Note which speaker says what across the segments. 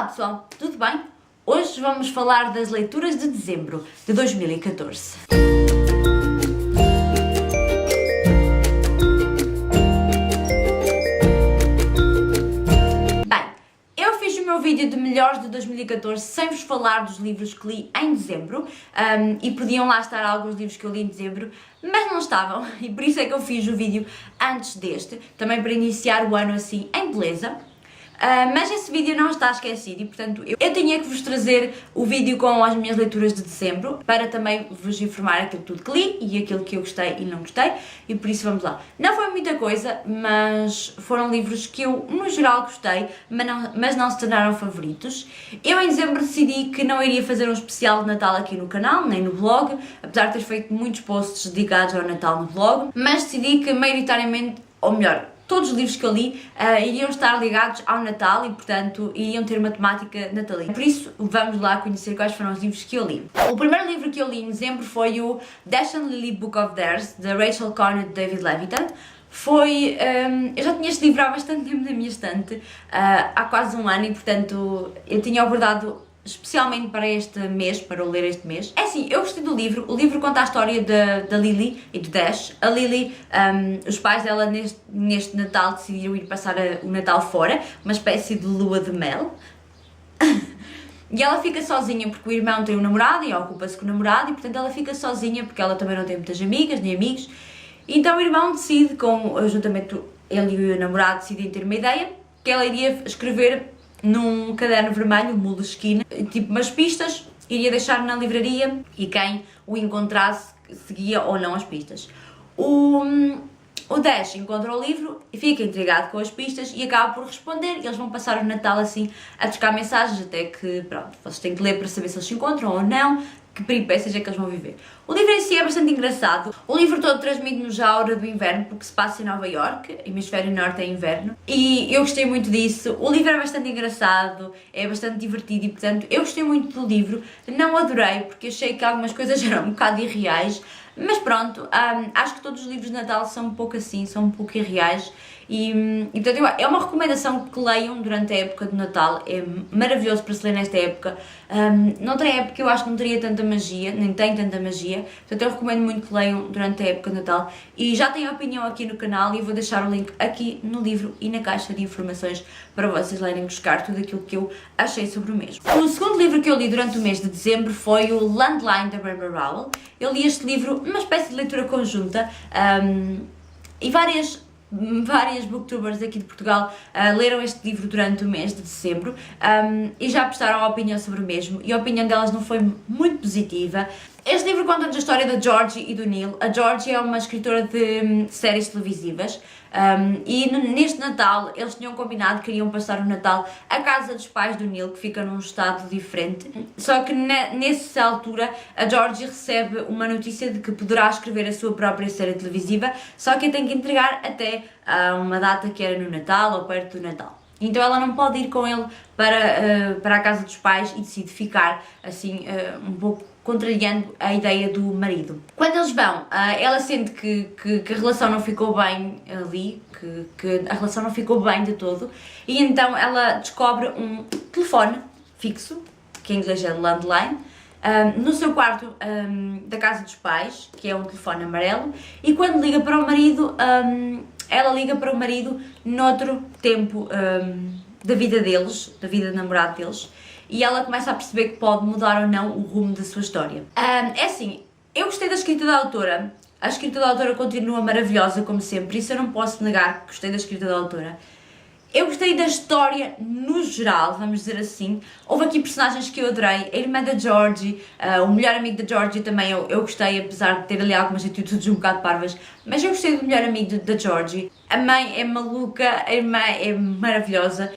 Speaker 1: Olá pessoal, tudo bem? Hoje vamos falar das leituras de dezembro de 2014. Bem, eu fiz o meu vídeo de melhores de 2014 sem vos falar dos livros que li em dezembro e podiam lá estar alguns livros que eu li em dezembro, mas não estavam e por isso é que eu fiz o vídeo antes deste, também para iniciar o ano assim em beleza. Mas esse vídeo não está esquecido e, portanto, eu tinha que vos trazer o vídeo com as minhas leituras de dezembro para também vos informar aquilo tudo que li e aquilo que eu gostei e não gostei e por isso vamos lá. Não foi muita coisa, mas foram livros que eu, no geral, gostei, mas não se tornaram favoritos. Eu, em dezembro, decidi que não iria fazer um especial de Natal aqui no canal, nem no blog, apesar de ter feito muitos posts dedicados ao Natal no blog, mas decidi que, maioritariamente, ou melhor, todos os livros que eu li iriam estar ligados ao Natal e, portanto, iriam ter uma temática natalina. Por isso, vamos lá conhecer quais foram os livros que eu li. O primeiro livro que eu li em dezembro foi o Dash and Lily Book of Theirs, de Rachel Corner e David Levitan. Foi... eu já tinha este livro há bastante tempo na minha estante, há quase um ano, e, portanto, eu tinha guardado especialmente para este mês, para o ler este mês. É assim, eu gostei do livro. O livro conta a história da Lily e do Dash. A Lily, os pais dela neste Natal decidiram ir passar o Natal fora, uma espécie de lua de mel. E ela fica sozinha porque o irmão tem um namorado e ocupa-se com o namorado e, portanto, ela fica sozinha porque ela também não tem muitas amigas nem amigos. Então o irmão decide, juntamente ele e o namorado decidem ter uma ideia, que ela iria escrever num caderno vermelho, Moleskine, tipo umas pistas, iria deixar na livraria e quem o encontrasse seguia ou não as pistas. O Dash encontra o livro e fica intrigado com as pistas e acaba por responder e eles vão passar o Natal assim a trocar mensagens até que, pronto, vocês têm que ler para saber se eles se encontram ou não, que peripécias é que eles vão viver. O livro em si é bastante engraçado. O livro todo transmite-nos a aura do inverno, porque se passa em Nova Iorque, hemisfério norte é inverno, e eu gostei muito disso. O livro é bastante engraçado, é bastante divertido e, portanto, eu gostei muito do livro. Não adorei, porque achei que algumas coisas eram um bocado irreais, mas pronto, acho que todos os livros de Natal são um pouco assim, são um pouco irreais e portanto, é uma recomendação que leiam durante a época de Natal, é maravilhoso para se ler nesta época. Noutra época eu acho que não teria tanta magia, nem tem tanta magia, portanto eu recomendo muito que leiam durante a época de Natal e já tenho a opinião aqui no canal e eu vou deixar o link aqui no livro e na caixa de informações para vocês lerem buscar tudo aquilo que eu achei sobre o mesmo. O segundo livro que eu li durante o mês de dezembro foi o Landline, da Barbara Rowell. Eu li este livro numa espécie de leitura conjunta e várias booktubers aqui de Portugal leram este livro durante o mês de dezembro e já prestaram a opinião sobre o mesmo e a opinião delas não foi muito positiva. Este livro conta-nos a história da Georgie e do Neil. A Georgie é uma escritora de séries televisivas e neste Natal eles tinham combinado que queriam passar o Natal à casa dos pais do Neil, que fica num estado diferente. Só que nessa altura a Georgie recebe uma notícia de que poderá escrever a sua própria série televisiva, só que a tem que entregar até uma data que era no Natal ou perto do Natal. Então ela não pode ir com ele para a casa dos pais e decide ficar assim um pouco contrariando a ideia do marido. Quando eles vão, ela sente que a relação não ficou bem ali, que a relação não ficou bem de todo, e então ela descobre um telefone fixo, que em inglês é landline, no seu quarto da casa dos pais, que é um telefone amarelo, e quando liga para o marido, ela liga para o marido noutro tempo da vida deles, da vida de namorado deles, e ela começa a perceber que pode mudar ou não o rumo da sua história. É assim, eu gostei da escrita da autora, a escrita da autora continua maravilhosa como sempre, isso eu não posso negar que gostei da escrita da autora. Eu gostei da história no geral, vamos dizer assim. Houve aqui personagens que eu adorei, a irmã da Georgie, o melhor amigo da Georgie também eu gostei, apesar de ter ali algumas atitudes um bocado parvas, mas eu gostei do melhor amigo da Georgie. A mãe é maluca, a irmã é maravilhosa,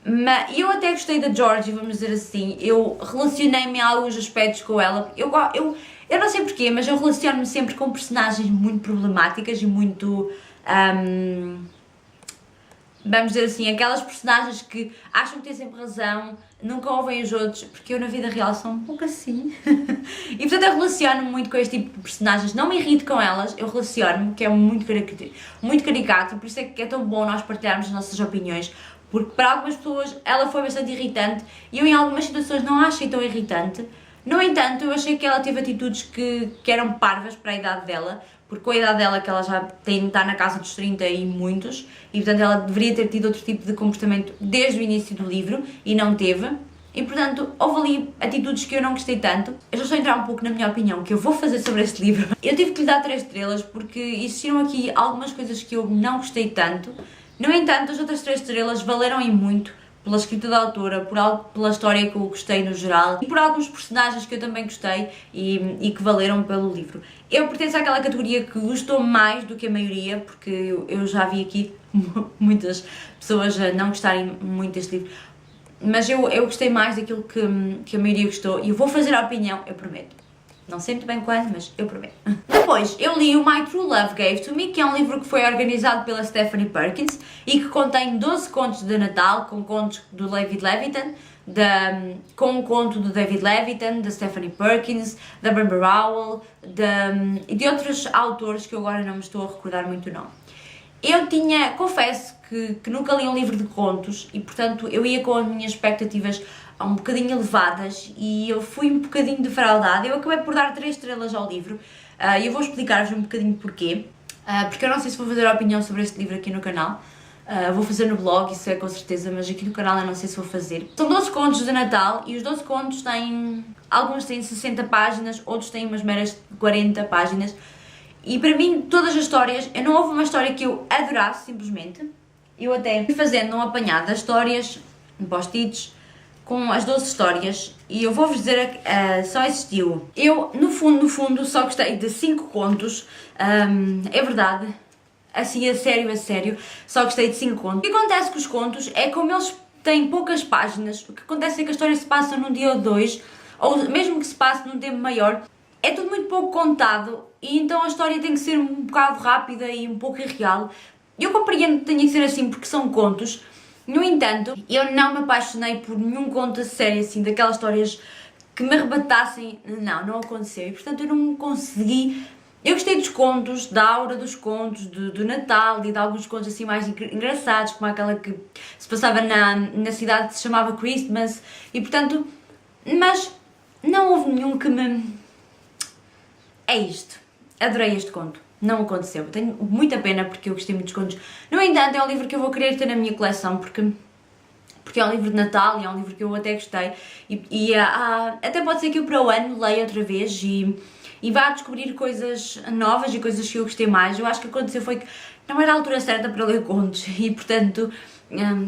Speaker 1: e eu até gostei da Georgie, vamos dizer assim. Eu relacionei-me em alguns aspectos com ela, eu não sei porquê, mas eu relaciono-me sempre com personagens muito problemáticas e muito... vamos dizer assim, aquelas personagens que acham que têm sempre razão, nunca ouvem os outros, porque eu na vida real sou um pouco assim. E portanto eu relaciono-me muito com este tipo de personagens, não me irrito com elas, eu relaciono-me, que é muito caricato, e por isso é que é tão bom nós partilharmos as nossas opiniões, porque para algumas pessoas ela foi bastante irritante e eu em algumas situações não a achei tão irritante. No entanto, eu achei que ela teve atitudes que eram parvas para a idade dela, porque com a idade dela que ela já está na casa dos 30 e muitos, e portanto ela deveria ter tido outro tipo de comportamento desde o início do livro e não teve. E portanto, houve ali atitudes que eu não gostei tanto. Eu já estou a entrar um pouco na minha opinião, que eu vou fazer sobre este livro. Eu tive que lhe dar 3 estrelas porque existiram aqui algumas coisas que eu não gostei tanto. No entanto, as outras 3 estrelas valeram e muito pela escrita da autora, pela história que eu gostei no geral e por alguns personagens que eu também gostei e que valeram pelo livro. Eu pertenço àquela categoria que gostou mais do que a maioria, porque eu já vi aqui muitas pessoas a não gostarem muito deste livro, mas eu gostei mais daquilo que a maioria gostou e eu vou fazer a opinião, eu prometo. Não sei muito bem quando, mas eu prometo. Depois, eu li o My True Love Gave to Me, que é um livro que foi organizado pela Stephanie Perkins e que contém 12 contos de Natal, com contos do David Levitan, com um conto do David Levitan, da Stephanie Perkins, da Barbara Howell e de outros autores que eu agora não me estou a recordar muito o nome. Eu confesso que nunca li um livro de contos e, portanto, eu ia com as minhas expectativas um bocadinho elevadas e eu fui um bocadinho defraudada. Eu acabei por dar 3 estrelas ao livro e eu vou explicar-vos um bocadinho porquê, porque eu não sei se vou fazer a opinião sobre este livro aqui no canal. Vou fazer no blog, isso é com certeza, mas aqui no canal eu não sei se vou fazer. São 12 contos de Natal e os 12 contos têm, alguns têm 60 páginas, outros têm umas meras 40 páginas. E para mim, todas as histórias, não houve uma história que eu adorasse, simplesmente. Eu até fui fazendo um apanhado das histórias, em post-its, com as 12 histórias, e eu vou-vos dizer que só existiu. Eu, no fundo, só gostei de 5 contos, é verdade, assim, a sério, só gostei de 5 contos. O que acontece com os contos é como eles têm poucas páginas, o que acontece é que a história se passa num dia ou 2, ou mesmo que se passe num tempo maior, é tudo muito pouco contado e então a história tem que ser um bocado rápida e um pouco irreal. Eu compreendo que tenha que ser assim porque são contos, no entanto, eu não me apaixonei por nenhum conto a sério assim, daquelas histórias que me arrebatassem, não aconteceu e portanto eu não consegui. Eu gostei dos contos, da aura dos contos, do Natal e de alguns contos assim mais engraçados, como aquela que se passava na cidade que se chamava Christmas e portanto, mas não houve nenhum que me... É isto. Adorei este conto. Não aconteceu. Tenho muita pena porque eu gostei muito dos contos. No entanto, é um livro que eu vou querer ter na minha coleção porque é um livro de Natal e é um livro que eu até gostei. Até pode ser que eu para o ano leia outra vez e vá descobrir coisas novas e coisas que eu gostei mais. Eu acho que aconteceu foi que não era a altura certa para ler contos e, portanto,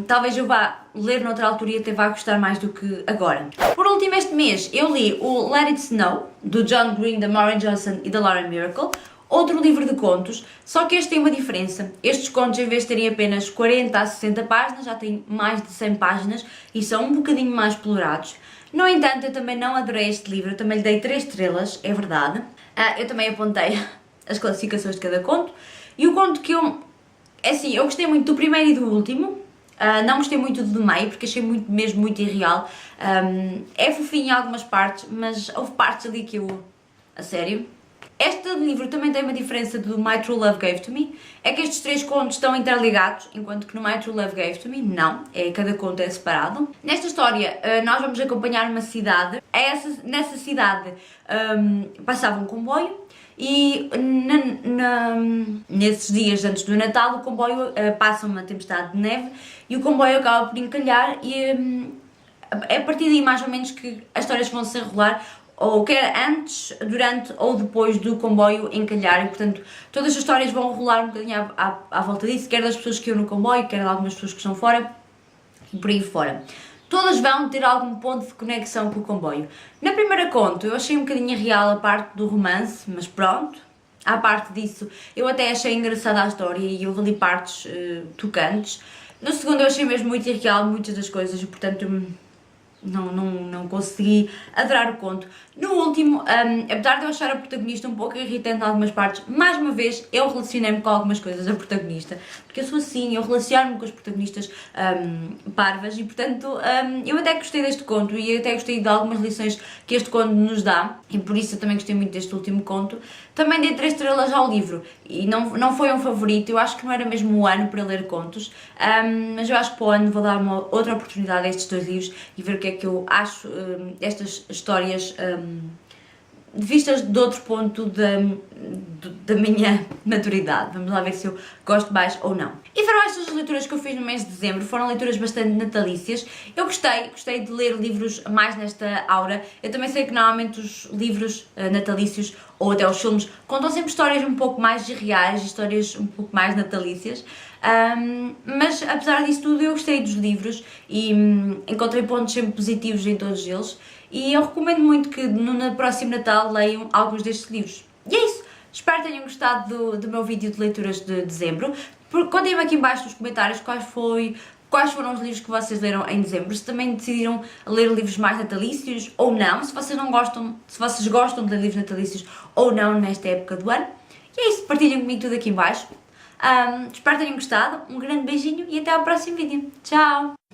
Speaker 1: talvez eu vá ler noutra altura e até vá gostar mais do que agora. Por último, este mês eu li o Let It Snow, do John Green, da Maureen Johnson e da Lauren Miracle, outro livro de contos, só que este tem uma diferença. Estes contos, em vez de terem apenas 40 a 60 páginas, já têm mais de 100 páginas e são um bocadinho mais explorados. No entanto, eu também não adorei este livro, eu também lhe dei 3 estrelas, é verdade. Eu também apontei as classificações de cada conto e o conto que eu gostei muito do primeiro e do último. Não gostei muito do meio, porque achei mesmo muito irreal. É fofinho em algumas partes, mas houve partes ali que eu... A sério. Este livro também tem uma diferença do My True Love Gave to Me, é que estes 3 contos estão interligados, enquanto que no My True Love Gave to Me não, cada conto é separado. Nesta história nós vamos acompanhar uma cidade, nessa cidade passava um comboio e nesses dias antes do Natal o comboio passa uma tempestade de neve e o comboio acaba por encalhar e é a partir daí mais ou menos que as histórias vão se enrolar, ou quer antes, durante ou depois do comboio encalhar e portanto todas as histórias vão rolar um bocadinho à volta disso, quer das pessoas que iam no comboio, quer de algumas pessoas que estão fora e por aí fora. Todas vão ter algum ponto de conexão com o comboio. Na primeira conto eu achei um bocadinho irreal a parte do romance, mas pronto, à parte disso eu até achei engraçada a história e houve ali partes tocantes. No segundo eu achei mesmo muito irreal muitas das coisas e portanto não consegui adorar o conto. No último, apesar de eu achar a protagonista um pouco irritante em algumas partes, mais uma vez eu relacionei-me com algumas coisas da protagonista, porque eu sou assim, eu relaciono-me com as protagonistas parvas e portanto eu até gostei deste conto e até gostei de algumas lições que este conto nos dá e por isso eu também gostei muito deste último conto. Também dei 3 estrelas ao livro e não foi um favorito, eu acho que não era mesmo o ano para ler contos, mas eu acho que para o ano vou dar uma outra oportunidade a estes 2 livros e ver o que é que eu acho destas histórias vistas de outro ponto da minha maturidade. Vamos lá ver se eu gosto mais ou não. E foram estas as leituras que eu fiz no mês de dezembro, foram leituras bastante natalícias. Eu gostei de ler livros mais nesta aura. Eu também sei que normalmente os livros natalícios ou até os filmes contam sempre histórias um pouco mais reais, histórias um pouco mais natalícias. Mas apesar disso tudo eu gostei dos livros e encontrei pontos sempre positivos em todos eles e eu recomendo muito que no próximo Natal leiam alguns destes livros. E é isso, espero que tenham gostado do meu vídeo de leituras de dezembro. Contem-me aqui em baixo nos comentários quais foram os livros que vocês leram em dezembro, se também decidiram ler livros mais natalícios ou não, se vocês gostam de ler livros natalícios ou não nesta época do ano. E é isso, partilhem comigo tudo aqui em baixo. Espero que tenham gostado, um grande beijinho e até ao próximo vídeo. Tchau!